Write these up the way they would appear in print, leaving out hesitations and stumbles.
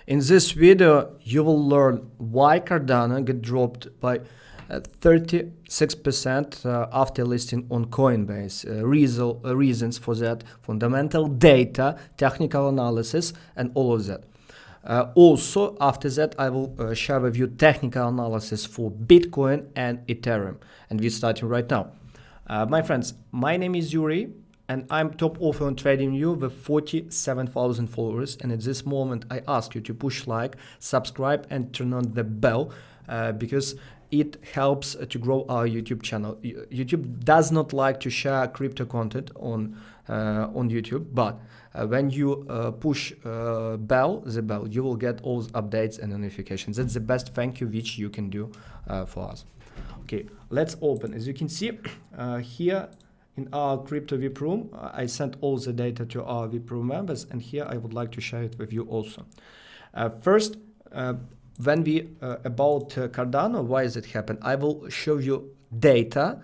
In this video, you will learn why Cardano got dropped by 36% after listing on Coinbase. Reasons for that, fundamental data, technical analysis, and all of that. Also, after that, I will share with you technical analysis for Bitcoin and Ethereum. And we're starting right now. My friends, my name is Yuri, and I'm top author on TradingView with 47,000 followers. And at this moment, I ask you to push like, subscribe, and turn on the bell because it helps to grow our YouTube channel. YouTube does not like to share crypto content on YouTube, but when you push the bell, you will get all the updates and notifications. That's the best thank you which you can do for us. Okay, let's open. As you can see here in our crypto VIP room, I sent all the data to our VIP room members, and here I would like to share it with you also. First, when we about Cardano, why does it happen? I will show you data,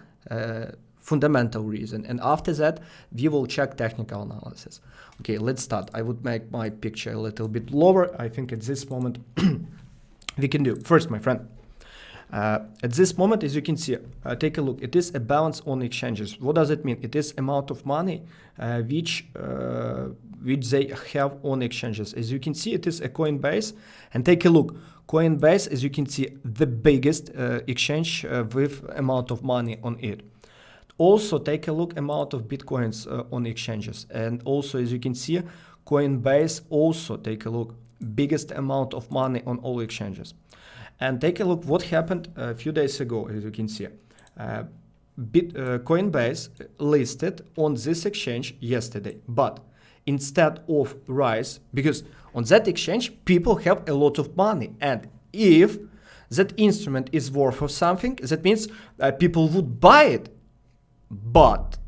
fundamental reason, and after that we will check technical analysis. Okay, let's start. I would make my picture a little bit lower. I think at this moment we can do. First, my friend, at this moment, as you can see, take a look. It is a balance on exchanges. What does it mean? It is amount of money which they have on exchanges. As you can see, it is a Coinbase, and take a look. Coinbase, as you can see, the biggest exchange with amount of money on it. Also, take a look amount of Bitcoins on exchanges, and also, as you can see, Coinbase also, take a look, biggest amount of money on all exchanges. And take a look what happened a few days ago. As you can see, Coinbase listed on this exchange yesterday, but instead of rise, because on that exchange people have a lot of money, and if that instrument is worth of something, that means people would buy it, but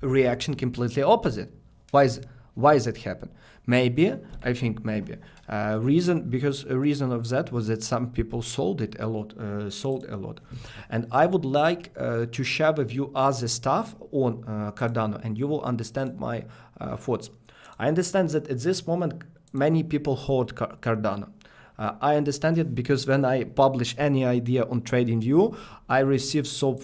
reaction completely opposite. Why is that happen? Maybe, I think maybe because a reason of that was that some people sold it a lot, and I would like to share with you other stuff on Cardano, and you will understand my thoughts. I understand that at this moment many people hold Cardano. I understand it because when I publish any idea on TradingView, I receive so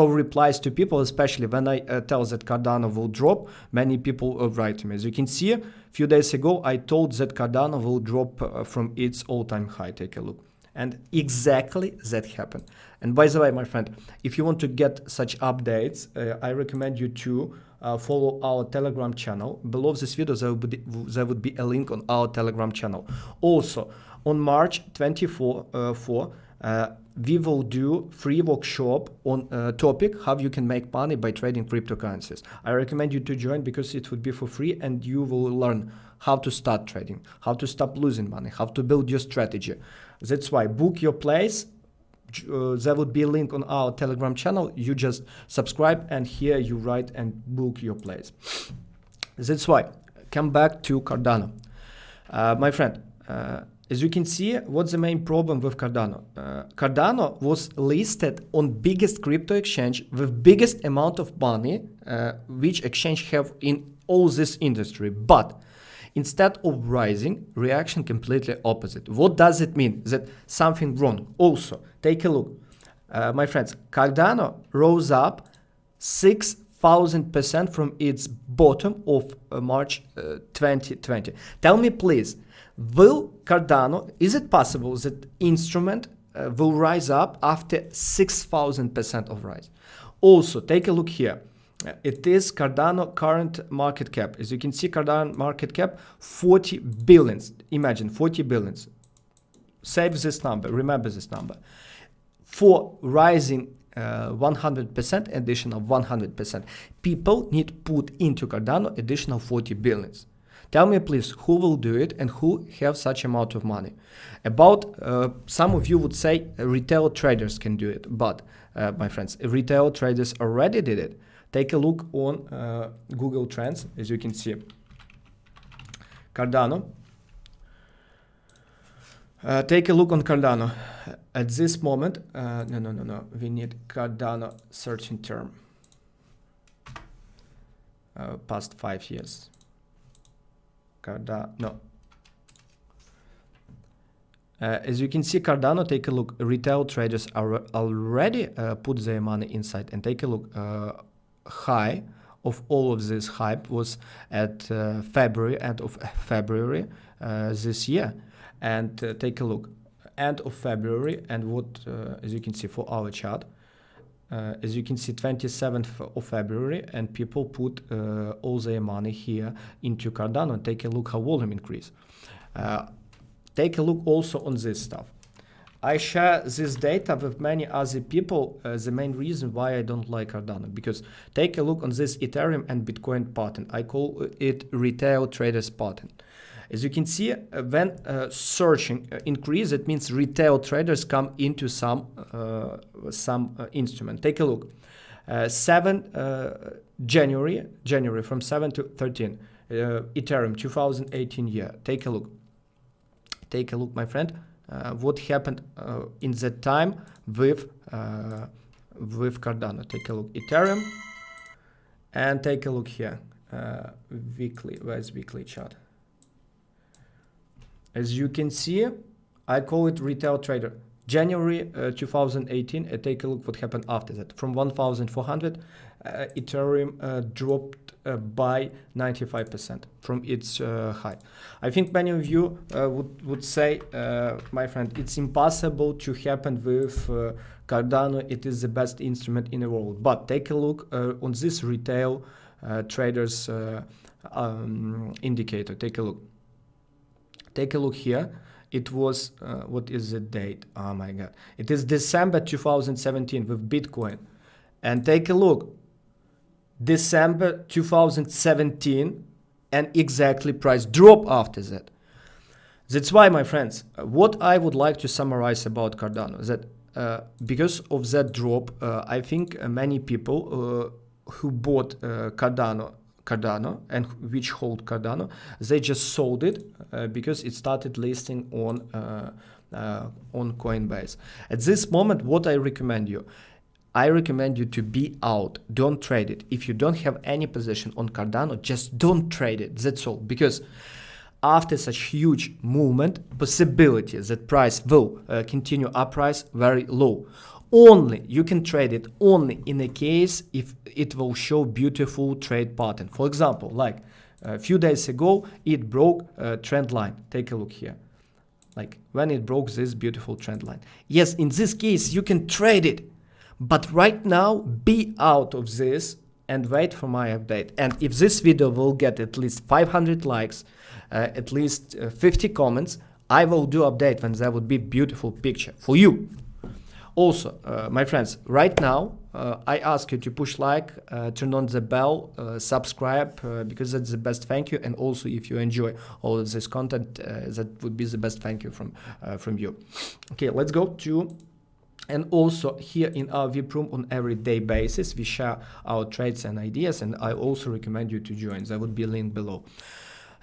replies to people, especially when I tell that Cardano will drop. Many people write to me. As you can see, a few days ago, I told that Cardano will drop from its all-time high. Take a look. And exactly that happened. And by the way, my friend, if you want to get such updates, I recommend you to follow our Telegram channel. Below this video, there would be a link on our Telegram channel. Also, on March 24, we will do free workshop on topic how you can make money by trading cryptocurrencies. I recommend you to join because it would be for free, and you will learn how to start trading, how to stop losing money, how to build your strategy. That's why book your place. There would be a link on our Telegram channel. You just subscribe, and here you write and book your place. That's why. Come back to Cardano. My friend, as you can see, what's the main problem with Cardano? Cardano was listed on biggest crypto exchange with biggest amount of money which exchange have in all this industry, but instead of rising, reaction completely opposite. What does it mean? That something wrong. Also, take a look. My friends, Cardano rose up 6,000% from its bottom of March 2020. Tell me, please, is it possible that instrument will rise up after 6,000% of rise? Also, take a look here. It is Cardano current market cap. As you can see, Cardano market cap 40 billions. Imagine 40 billions. Save this number. Remember this number. For rising 100%, additional 100%, people need put into Cardano additional 40 billions. Tell me, please, who will do it and who have such amount of money? About some of you would say retail traders can do it, but my friends, retail traders already did it. Take a look on Google Trends, as you can see. Cardano. Take a look on Cardano. At this moment, no. We need Cardano searching term. Past 5 years. Cardano. As you can see, Cardano, take a look, retail traders are already put their money inside, and take a look, high of all of this hype was at February, end of February this year. And take a look, end of February, and what, as you can see for our chart, as you can see, 27th of February, and people put all their money here into Cardano. And take a look how volume increase. Take a look also on this stuff. I share this data with many other people. The main reason why I don't like Cardano, because take a look on this Ethereum and Bitcoin pattern. I call it retail traders pattern. As you can see, when searching increase, it means retail traders come into some instrument. Take a look. 7 January from 7 to 13, Ethereum 2018 year. Take a look. Take a look, my friend. What happened in that time with Cardano. Take a look, Ethereum, and take a look here, weekly. Where's weekly chart? As you can see, I call it retail trader. January 2018, take a look what happened after that. From 1,400, Ethereum dropped by 95% from its high. I think many of you would say, my friend, it's impossible to happen with Cardano. It is the best instrument in the world. But take a look on this retail traders indicator. Take a look. Take a look here. It was, what is the date? Oh my God. It is December 2017 with Bitcoin. And take a look. December 2017, and exactly price drop after that. That's why, my friends, what I would like to summarize about Cardano, that because of that drop, I think many people who bought Cardano and which hold Cardano, they just sold it because it started listing on Coinbase. At this moment, what I recommend you to be out. Don't trade it. If you don't have any position on Cardano, just don't trade it. That's all. Because after such huge movement, possibility that price will continue uprise very low. Only you can trade it only in a case if it will show beautiful trade pattern. For example, like a few days ago, it broke a trend line. Take a look here. Like when it broke this beautiful trend line. Yes, in this case, you can trade it. But right now, be out of this and wait for my update. And if this video will get at least 500 likes, at least 50 comments, I will do update when there would be beautiful picture for you. Also, my friends, right now, I ask you to push like, turn on the bell, subscribe, because that's the best thank you. And also, if you enjoy all of this content, that would be the best thank you from you. Okay, let's go to... And also here in our VIP room on everyday basis, we share our trades and ideas, and I also recommend you to join. There would be a link below.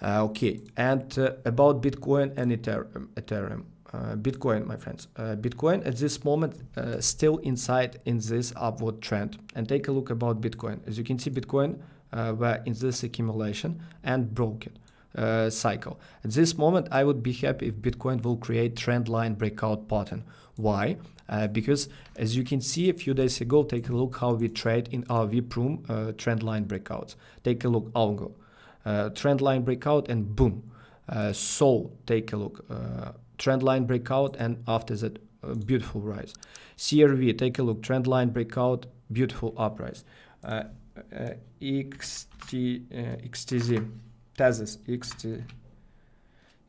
Okay, and about Bitcoin and Ethereum. Bitcoin, my friends. Bitcoin at this moment still inside in this upward trend. And take a look about Bitcoin. As you can see, Bitcoin were in this accumulation and broke it. Cycle. At this moment, I would be happy if Bitcoin will create trend line breakout pattern. Why? Because as you can see a few days ago, take a look how we trade in our VIP room trend line breakouts. Take a look, algo. Trend line breakout and boom. Sol, take a look. Trend line breakout and after that, beautiful rise. CRV, take a look. Trend line breakout, beautiful uprise. XTZ. Tezos, XT,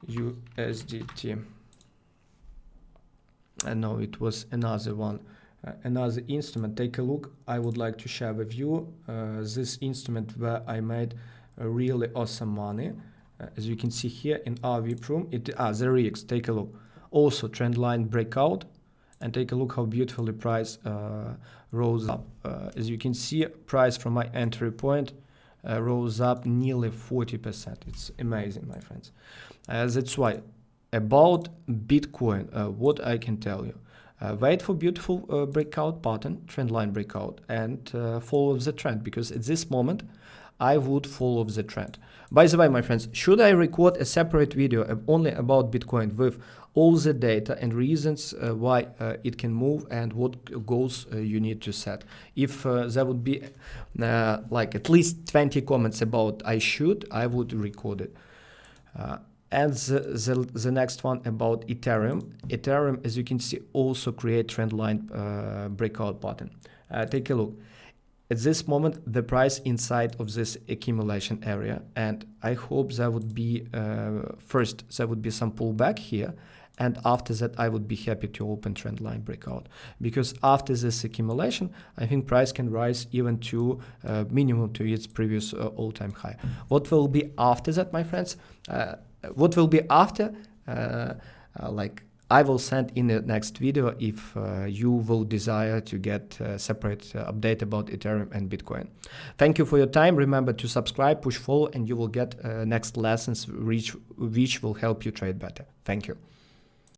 USDT. No, it was another one, another instrument. Take a look. I would like to share with you this instrument where I made a really awesome money. As you can see here in our VIP room, the REX. Take a look. Also trend line breakout, and take a look how beautifully price rose up. As you can see, price from my entry point rose up nearly 40%. It's amazing, my friends. That's why about Bitcoin, what I can tell you, wait for beautiful breakout pattern, trend line breakout, and follow the trend, because at this moment I would follow the trend. By the way, my friends, should I record a separate video only about Bitcoin with all the data and reasons why it can move and what goals you need to set? If there would be like at least 20 comments about I would record it. And the next one about Ethereum. Ethereum, as you can see, also create trend line breakout pattern. Take a look. At this moment, the price inside of this accumulation area, and I hope there would be, first, there would be some pullback here, and after that, I would be happy to open trend line breakout. Because after this accumulation, I think price can rise even to minimum to its previous all-time high. What will be after that, my friends? What will be after? Like I will send in the next video if you will desire to get a separate update about Ethereum and Bitcoin. Thank you for your time. Remember to subscribe, push follow, and you will get next lessons which will help you trade better. Thank you.